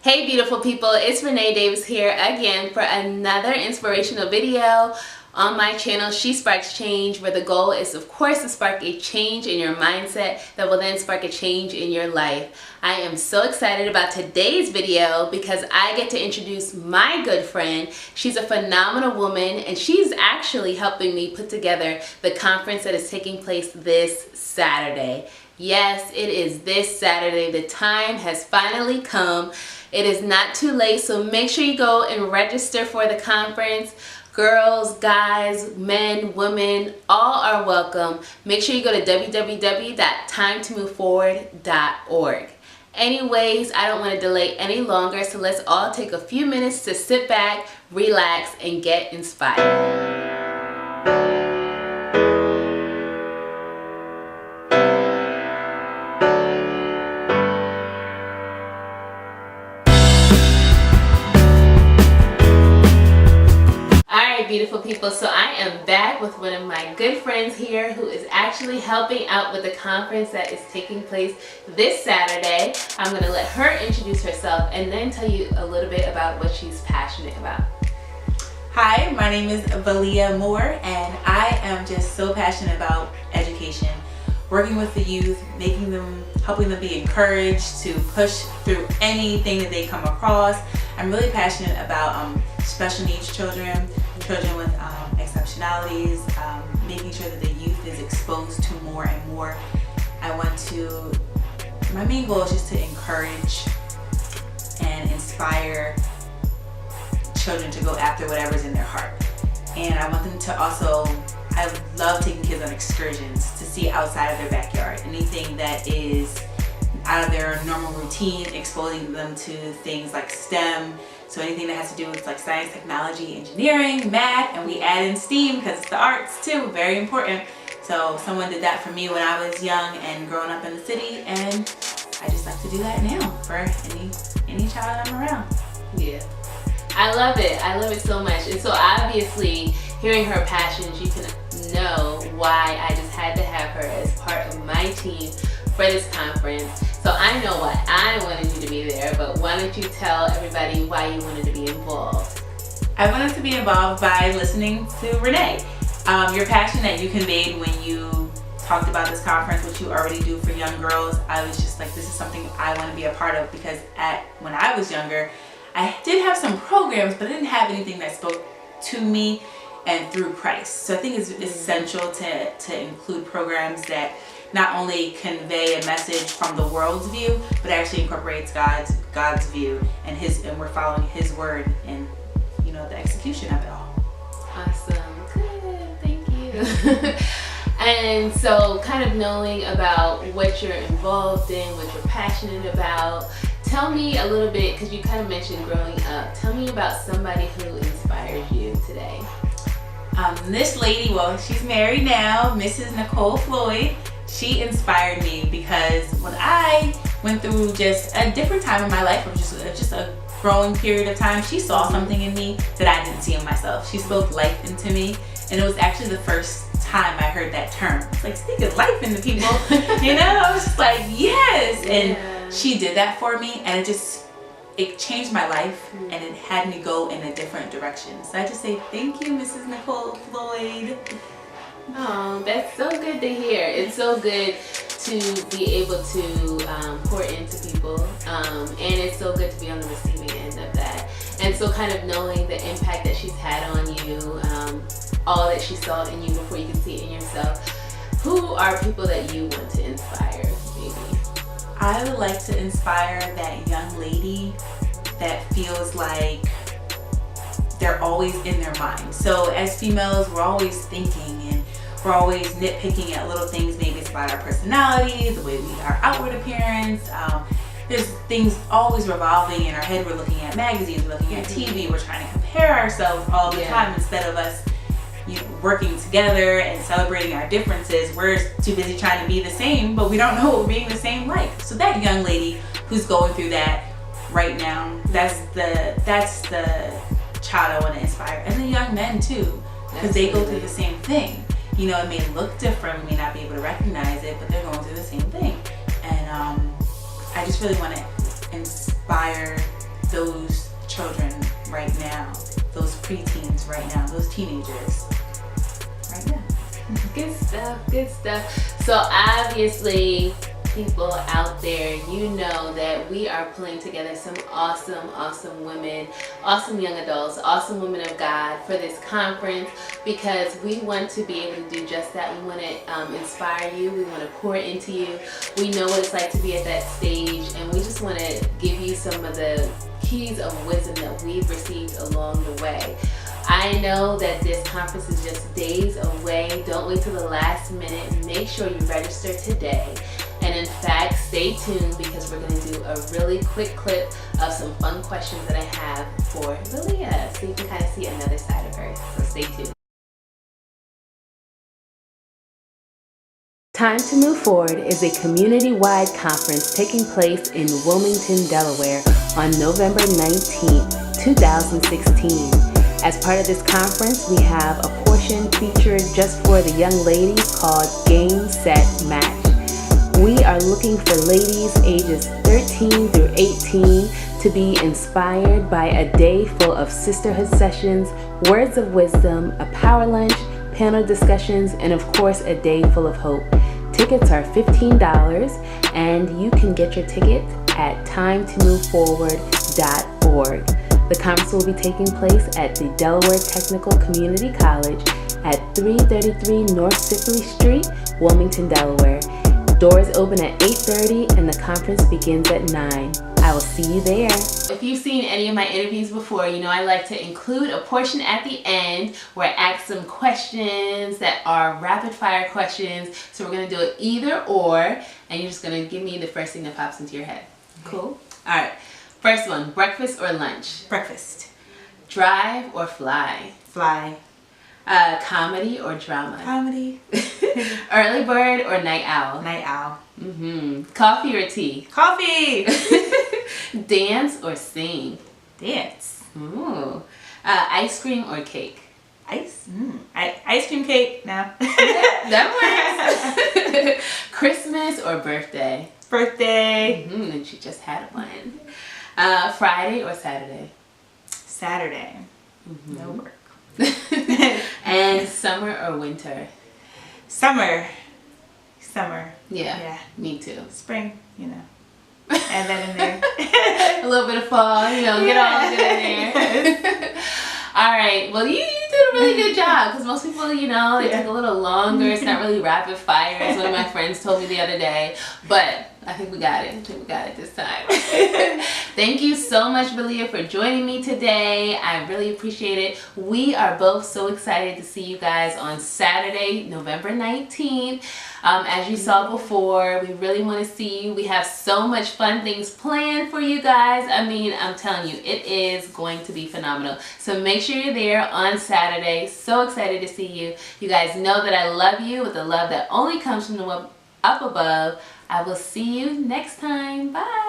Hey beautiful people, it's Renee Davis here again for another inspirational video on my channel, She Sparks Change, where the goal is of course to spark a change in your mindset that will then spark a change in your life. I am so excited about today's video because I get to introduce my good friend. She's a phenomenal woman and she's actually helping me put together the conference that is taking place this Saturday. Yes, it is this Saturday. The time has finally come. It is not too late, so make sure you go and register for the conference. Girls, guys, men, women, all are welcome. Make sure you go to www.timetomoveforward.org. Anyways, I don't want to delay any longer, so let's all take a few minutes to sit back, relax, and get inspired. Beautiful people, so I am back with one of my good friends here who is actually helping out with the conference that is taking place this Saturday. I'm going to let her introduce herself and then tell you a little bit about what she's passionate about. Hi, my name is Valia Moore and I am just so passionate about education, working with the youth, helping them be encouraged to push through anything that they come across. I'm really passionate about special needs children with exceptionalities, making sure that the youth is exposed to more and more. My main goal is just to encourage and inspire children to go after whatever's in their heart. And I want them to I love taking kids on excursions to see outside of their backyard. Anything that is out of their normal routine, exposing them to things like STEM. So anything that has to do with like science, technology, engineering, math, and we add in STEAM because it's the arts too, very important. So someone did that for me when I was young and growing up in the city, and I just like to do that now for any child I'm around. Yeah, I love it. I love it so much. And so obviously, hearing her passions, you can know why I just had to have her as part of my team for this conference. So I know why I wanted you to be there, but why don't you tell everybody why you wanted to be involved? I wanted to be involved by listening to Renee. Your passion that you conveyed when you talked about this conference, which you already do for young girls, I was just like, this is something I want to be a part of, because when I was younger, I did have some programs, but I didn't have anything that spoke to me and through Christ. So I think it's essential to include programs that not only convey a message from the world's view, but actually incorporates God's view and we're following His word and the execution of it all. Awesome, good, thank you. And so, kind of knowing about what you're involved in, what you're passionate about, tell me a little bit, because you kind of mentioned growing up. Tell me about somebody who inspires you today. This lady, well, she's married now, Mrs. Nicole Floyd. She inspired me because when I went through just a different time in my life, of just a growing period of time, she saw something in me that I didn't see in myself. She spoke life into me, and it was actually the first time I heard that term. It's like speaking life into people, I was just like, yes. And she did that for me, and it changed my life, and it had me go in a different direction. So I just say thank you, Mrs. Nicole Floyd. Oh, that's so good to hear. It's so good to be able to pour into people, and it's so good to be on the receiving end of that. And so kind of knowing the impact that she's had on you, all that she saw in you before you could see it in yourself. Who are people that you want to inspire, maybe? I would like to inspire that young lady that feels like they're always in their mind. So as females, we're always thinking and we're always nitpicking at little things. Maybe it's about our personality, the way our outward appearance. There's things always revolving in our head. We're looking at magazines, we're looking at TV, we're trying to compare ourselves all the time instead of us working together and celebrating our differences. We're too busy trying to be the same, but we don't know what being the same like. So that young lady who's going through that right now, that's the child I want to inspire. And the young men too, because they go through the same thing. It may look different, we may not be able to recognize it, but they're going through the same thing. And I just really want to inspire those children right now, those preteens right now, those teenagers right now. Good stuff, good stuff. So obviously, people out there, you know that we are pulling together some awesome women, awesome young adults, awesome women of God for this conference, because we want to be able to do just that. We want to inspire you. We want to pour into you. We know what it's like to be at that stage, and we just want to give you some of the keys of wisdom that we've received along the way. I know that this conference is just days away. Don't wait till the last minute. Make sure you register today. And in fact, stay tuned, because we're going to do a really quick clip of some fun questions that I have for Lilia, so you can kind of see another side of her. So stay tuned. Time to Move Forward is a community-wide conference taking place in Wilmington, Delaware on November 19th, 2016. As part of this conference, we have a portion featured just for the young ladies called Game, Set, Match. We are looking for ladies ages 13 through 18 to be inspired by a day full of sisterhood sessions, words of wisdom, a power lunch, panel discussions, and of course a day full of hope. Tickets are $15, and you can get your ticket at timetomoveforward.org. The conference will be taking place at the Delaware Technical Community College at 333 North Sibley Street, Wilmington, Delaware. Doors open at 8:30 and the conference begins at 9. I will see you there. If you've seen any of my interviews before, you know I like to include a portion at the end where I ask some questions that are rapid fire questions. So we're going to do it either or, and you're just going to give me the first thing that pops into your head. Cool? All right. First one, breakfast or lunch? Breakfast. Drive or fly? Fly. Comedy or drama? Comedy. Early bird or night owl? Night owl. Coffee or tea? Coffee. Dance or sing? Dance. Ooh. Ice cream or cake? Ice cream cake. No. That works. Christmas or birthday? Birthday. And she just had one. Friday or Saturday? Saturday. No work. And summer or winter? Summer. Summer. Yeah. Me too. Spring, you know. Add that in there. A little bit of fall, you know, get all of it in there. All right. Well, you did a really good job, because most people, you know, they take a little longer. It's not really rapid fire, as one of my friends told me the other day. But I think we got it. I think we got it this time. Thank you so much, Lilia, for joining me today. I really appreciate it. We are both so excited to see you guys on Saturday, November 19th. As you saw before, we really want to see you. We have so much fun things planned for you guys. I mean, I'm telling you, it is going to be phenomenal. So make sure you're there on Saturday. So excited to see you. You guys know that I love you with the love that only comes from the up above. I will see you next time. Bye.